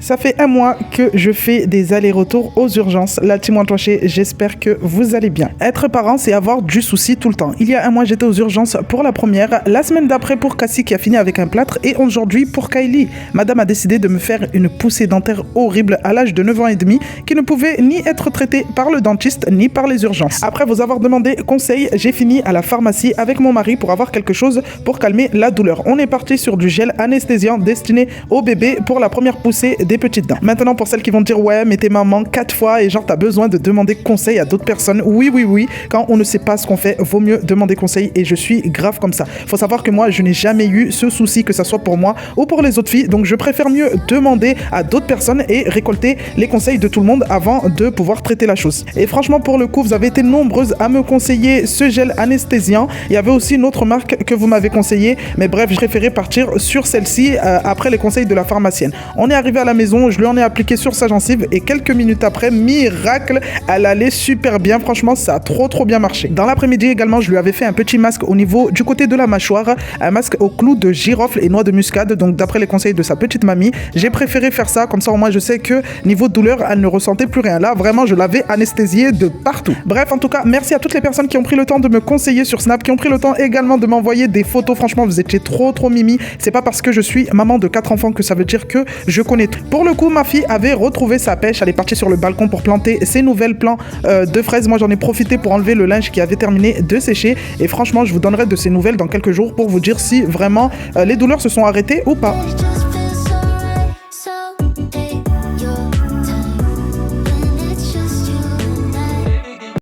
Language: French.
Ça fait un mois que je fais des allers-retours aux urgences. La team Wantoché, j'espère que vous allez bien. Être parent, c'est avoir du souci tout le temps. Il y a un mois, j'étais aux urgences pour la première. La semaine d'après pour Cassie qui a fini avec un plâtre. Et aujourd'hui pour Kylie. Madame a décidé de me faire une poussée dentaire horrible à l'âge de 9 ans et demi qui ne pouvait ni être traitée par le dentiste ni par les urgences. Après vous avoir demandé conseil, j'ai fini à la pharmacie avec mon mari pour avoir quelque chose pour calmer la douleur. On est parti sur du gel anesthésiant destiné au bébé pour la première poussée des petites dents. Maintenant, pour celles qui vont dire ouais, mais t'es maman 4 fois et genre t'as besoin de demander conseil à d'autres personnes. Oui. Quand on ne sait pas ce qu'on fait, vaut mieux demander conseil et je suis grave comme ça. Faut savoir que moi, je n'ai jamais eu ce souci, que ça soit pour moi ou pour les autres filles. Donc, je préfère mieux demander à d'autres personnes et récolter les conseils de tout le monde avant de pouvoir traiter la chose. Et franchement, pour le coup, vous avez été nombreuses à me conseiller ce gel anesthésiant. Il y avait aussi une autre marque que vous m'avez conseillé, mais bref, je préférais partir sur celle-ci après les conseils de la pharmacienne. On est arrivé à la maison, je lui en ai appliqué sur sa gencive et quelques minutes après, miracle, elle allait super bien. Franchement, ça a trop bien marché. Dans l'après-midi également, je lui avais fait un petit masque au niveau du côté de la mâchoire, un masque au clou de girofle et noix de muscade. Donc d'après les conseils de sa petite mamie, j'ai préféré faire ça, comme ça au moins je sais que niveau douleur, elle ne ressentait plus rien. Là, vraiment, je l'avais anesthésiée de partout. Bref, en tout cas, merci à toutes les personnes qui ont pris le temps de me conseiller sur Snap, qui ont pris le temps également de m'envoyer des photos. Franchement, vous étiez trop mimi. C'est pas parce que je suis maman de 4 enfants que ça veut dire que je connais tout. Pour le coup, ma fille avait retrouvé sa pêche. Elle est partie sur le balcon pour planter ses nouvelles plants de fraises. Moi, j'en ai profité pour enlever le linge qui avait terminé de sécher. Et franchement, je vous donnerai de ces nouvelles dans quelques jours pour vous dire si vraiment les douleurs se sont arrêtées ou pas.